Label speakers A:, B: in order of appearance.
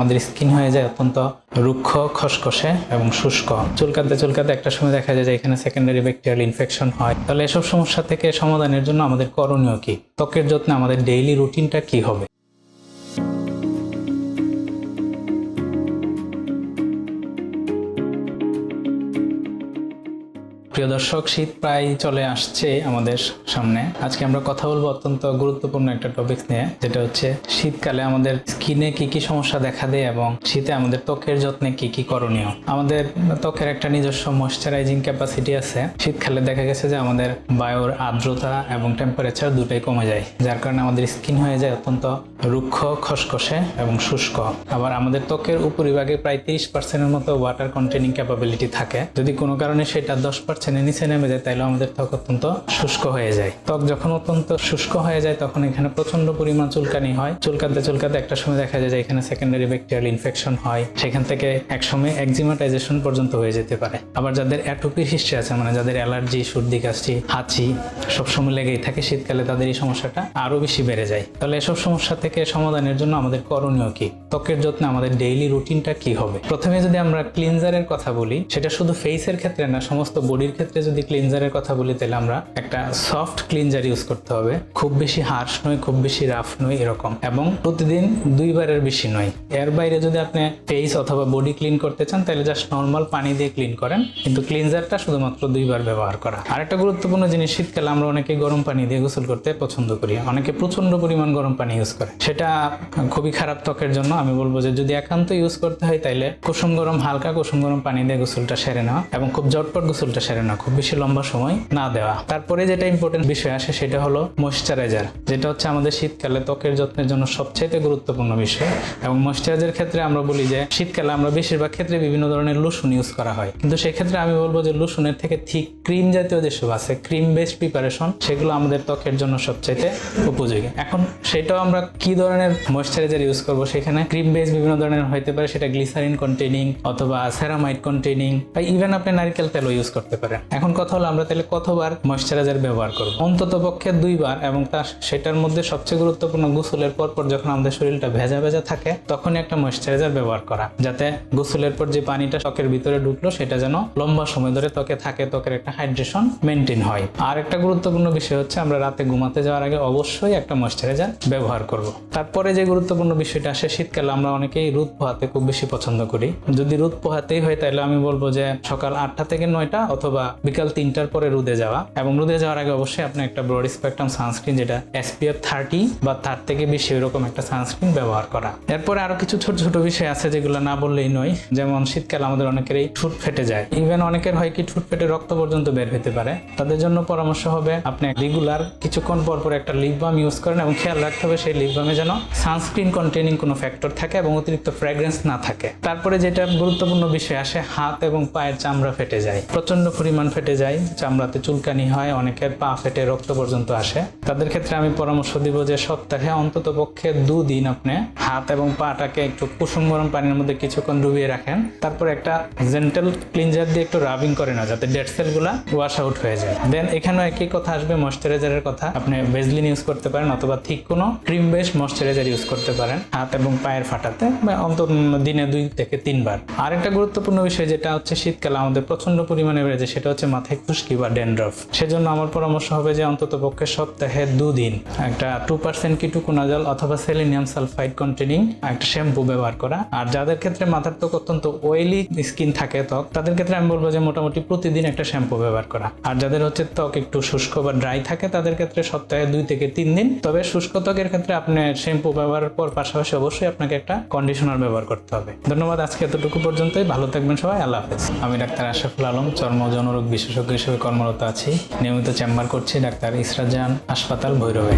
A: আমাদের স্কিন হয়ে যায় অত্যন্ত রুক্ষ, খসখসে এবং শুষ্ক। চুলকাতে চুলকাতে একটা সময় দেখা যায় যে এখানে সেকেন্ডারি ব্যাকটেরিয়াল ইনফেকশন হয়। তাহলে এসব সমস্যা থেকে সমাধানের জন্য আমাদের করণীয় কি? ত্বকের যত্নে আমাদের ডেইলি রুটিনটা কি হবে? প্রিয় দর্শক, শীত প্রায় চলে আসছে আমাদের সামনে। আজকে আমরা কথা বলবো অত্যন্ত গুরুত্বপূর্ণ একটা টপিক নিয়ে, যেটা হচ্ছে শীতকালে আমাদের স্কিনে কি কি সমস্যা দেখা দেয় এবং শীতে আমাদের ত্বকের যত্নে কি কি করণীয়। আমাদের ত্বকের একটা নিজস্ব ময়েশ্চারাইজিং ক্যাপাসিটি আছে। শীতকালে দেখা গেছে যে আমাদের বায়ুর আর্দ্রতা এবং টেম্পারেচার দুটাই কমে যায়, যার কারণে আমাদের স্কিন হয়ে যায় অত্যন্ত রুক্ষ, খসখসে এবং শুষ্ক। আবার আমাদের ত্বকের উপরিভাগে প্রায় 30% মতো ওয়াটার কন্টেনিং ক্যাপাবিলিটি থাকে। যদি কোনো কারণে সেটা 10% নিচে নেমে যায়, তাহলে আমাদের ত্বক অত্যন্ত শুষ্ক হয়ে যায়। ত্বক যখন অত্যন্ত শুষ্ক হয়ে যায়, তখন এখানে প্রচন্ড পরিমাণ চুলকানি হয়। চুলকাতে চুলকাতে একটা সময় দেখা যায় যে এখানে সেকেন্ডারি ব্যাকটেরিয়াল ইনফেকশন হয়। সেখান থেকে একসময় একজিমাটাইজেশন পর্যন্ত হয়ে যেতে পারে। আবার যাদের অ্যাটোপির হিস্ট্রি আছে, মানে যাদের অ্যালার্জি, সর্দি কাশি, হাঁচি সবসময় লেগেই থাকে, শীতকালে তাদের এই সমস্যাটা আরো বেশি বেড়ে যায়। তাহলে এসব সমস্যা থেকে সমাধানের জন্য আমাদের করণীয় কি? ত্বকের যত্নে আমাদের ডেইলি রুটিনটা কি হবে? প্রথমে যদি আমরা ক্লিনজারের কথা বলি, সেটা শুধু ফেসের ক্ষেত্রে না, সমস্ত বডির ক্ষেত্রে যদি ক্লিনজারের কথা বলি, তাহলে আমরা একটা সফট ক্লিনজার ইউজ করতে হবে। খুব বেশি হার্শ নয়, খুব বেশি রাফ নয়, এরকম, এবং প্রতিদিন 2 বারের বেশি নয়। এর বাইরে যদি আপনি ফেস অথবা বডি ক্লিন করতে চান, তাহলে জাস্ট নর্মাল পানি দিয়ে ক্লিন করেন, কিন্তু ক্লিনজারটা শুধুমাত্র 2 বার ব্যবহার করা। আরেকটা গুরুত্বপূর্ণ জিনিস, শীতকালে আমরা অনেকে গরম পানি দিয়ে গোসল করতে পছন্দ করি, অনেকে প্রচন্ড পরিমাণ গরম পানি ইউজ করে। সেটা খুবই খারাপ ত্বকের জন্য। আমি বলবো যে যদি একান্ত ইউজ করতে হয়, তাইলে কুসুম গরম, হালকা কুসুম গরম পানি দিয়ে গোসলটা সেরে নেওয়া এবং খুব ঝটপট গোসলটা সেরে নেওয়া, খুব বেশি লম্বা সময় না দেওয়া। তারপরে যেটা ইম্পর্টেন্ট বিষয় আসে, সেটা হলো ময়েশ্চারাইজার, যেটা হচ্ছে আমাদের শীতকালে ত্বকের যত্নের জন্য সবচেয়ে গুরুত্বপূর্ণ বিষয়। এবং ময়েশ্চারাইজার ক্ষেত্রে আমরা বলি যে শীতকালে আমরা বেশিরভাগ ক্ষেত্রে বিভিন্ন ধরনের লোশন ইউজ করা হয়, কিন্তু সেই ক্ষেত্রে আমি বলবো যে লোশনের থেকে ঠিক ক্রিম জাতীয় যেসব আছে, ক্রিম বেসড প্রিপারেশন, সেগুলো আমাদের ত্বকের জন্য সবচেয়ে উপযোগী। এখন সেটাও আমরা কি ধরনের ময়েশ্চারাইজার ইউজ করব, সেখানে ক্রিম বেস বিভিন্ন ধরনের হইতে পারে, সেটা গ্লিসারিন কন্টেনিং অথবা সেরামাইড কন্টেনিং, বা ইভেন আপনি নারকেল তেলও ইউজ করতে পারেন। এখন কথা হলো আমরা তাহলে কতবার ময়েশ্চারাইজার ব্যবহার করব? অন্তত পক্ষে 2 বার, এবং সেটার মধ্যে সবচেয়ে গুরুত্বপূর্ণ গোসলের পর যখন আমাদের শরীরটা ভেজা ভেজা থাকে, তখনই একটা ময়েশ্চারাইজার ব্যবহার করা, যাতে গোসলের পর যে পানিটা ত্বকের ভিতরে ঢুকলো, সেটা যেন লম্বা সময় ধরে ত্বকে থাকে, ত্বকের একটা হাইড্রেশন মেনটেন হয়। আর একটা গুরুত্বপূর্ণ বিষয় হচ্ছে আমরা রাতে ঘুমাতে যাওয়ার আগে অবশ্যই একটা ময়েশ্চারাইজার ব্যবহার করব। তারপরে যে গুরুত্বপূর্ণ বিষয়টা আসে, শীতকালে আমরা অনেকেই রোদ পোহাতে খুব বেশি পছন্দ করি। যদি রোদ পোহাতেই হয়, তাহলে আমি বলবো যে সকাল 8টা থেকে 9টা অথবা বিকাল 3টার পরে রোদে যাওয়া, এবং রোদে যাওয়ার আগে অবশ্যই আপনি একটা ব্রড স্পেকট্রাম সানস্ক্রিন, যেটা SPF 30 বা তার থেকে বেশি এরকম একটা সানস্ক্রিন ব্যবহার করা। এরপরে আরো কিছু ছোট ছোট বিষয় আছে যেগুলো না বললেই নয়, যেমন শীতকালে আমাদের অনেকেরই ঠোঁট ফেটে যায়। ইভেন অনেকের হয় কি ঠোঁট ফেটে রক্ত পর্যন্ত বের হতে পারে। তাদের জন্য পরামর্শ হবে আপনি রেগুলার কিছুক্ষণ পর পর একটা লিপ বাম ইউজ করেন, এবং খেয়াল রাখতে হবে সেই লিপ বামে যেন সানস্ক্রিন কন্টেনিং কোনো ফ্যাক্টর থাকে এবং অতিরিক্ত ফ্র্যাগ্রেন্স না থাকে। তারপরে যেটা গুরুত্বপূর্ণ বিষয় আসে, হাত এবং পায়ের চামড়া ফেটে যায়, প্রচন্ড পরিমাণ ফেটে যায়, চামড়াতে চুলকানি হয়, অনেকের পা ফেটে রক্ত পর্যন্ত আসে। তাদের ক্ষেত্রে আমি পরামর্শ দিব যে সপ্তাহে অন্তত পক্ষে 2 দিন আপনি হাত এবং পাটাকে একটু কুসুম গরম পানির মধ্যে কিছুক্ষণ ডুবিয়ে রাখেন, তারপর একটা জেন্টাল ক্লিনজার দিয়ে একটু রাবিং করে না, যাতে ডেড সেলগুলা ওয়াশ আউট হয়ে যায়। দেন এখানেও একই কথা আসবে ময়েশ্চারাইজারের কথা। আপনি ভেজলিন ইউজ করতে পারেন অথবা ঠিক কোনো ক্রিম বেস ময়েশ্চারাইজার ইউজ করতে পারেন হাত এবং পায়ের ফাটাতে, বা অন্তত দিনে 2 থেকে 3 বার। আরেকটা গুরুত্বপূর্ণ বিষয় যেটা হচ্ছে শীতকালে আমাদের প্রচন্ড পরিমাণে বেড়ে যায়, সেটা হচ্ছে মাথায় খুশকি বা ড্যান্ড্রফ। সেজন্য আমার পরামর্শ হবে যে অন্তত পক্ষে সপ্তাহে 2 দিন একটা 2% কিটোকোনাজল অথবা সেলেনিয়াম সালফাইড কন্টেনিং একটা শ্যাম্পু ব্যবহার করা। আর যাদের ক্ষেত্রে মাথার ত্বক অত্যন্ত অয়েলি স্কিন থাকে ত্বক, তাদের ক্ষেত্রে আমি বলবো যে মোটামুটি প্রতিদিন একটা শ্যাম্পু ব্যবহার করা। আর যাদের হচ্ছে ত্বক একটু শুষ্ক বা ড্রাই থাকে, তাদের ক্ষেত্রে সপ্তাহে 2 থেকে 3 দিন। তবে শুষ্ক ত্বকের ক্ষেত্রে আপনি শ্যাম্পু ব্যবহারের পর পাশাপাশি অবশ্যই আপনাকে একটা কন্ডিশনার ব্যবহার করতে হবে। ধন্যবাদ, আজকে এতটুকু পর্যন্তই। ভালো থাকবেন সবাই, আল্লাহ হাফেজ। আমি ডাক্তার আশরাফুল আলম, চর্ম যৌনরোগ বিশেষজ্ঞ হিসেবে কর্মরত আছি। নিয়মিত চেম্বার করছি ডাক্তার ইসরাত জাহান হাসপাতাল, ভৈরবে।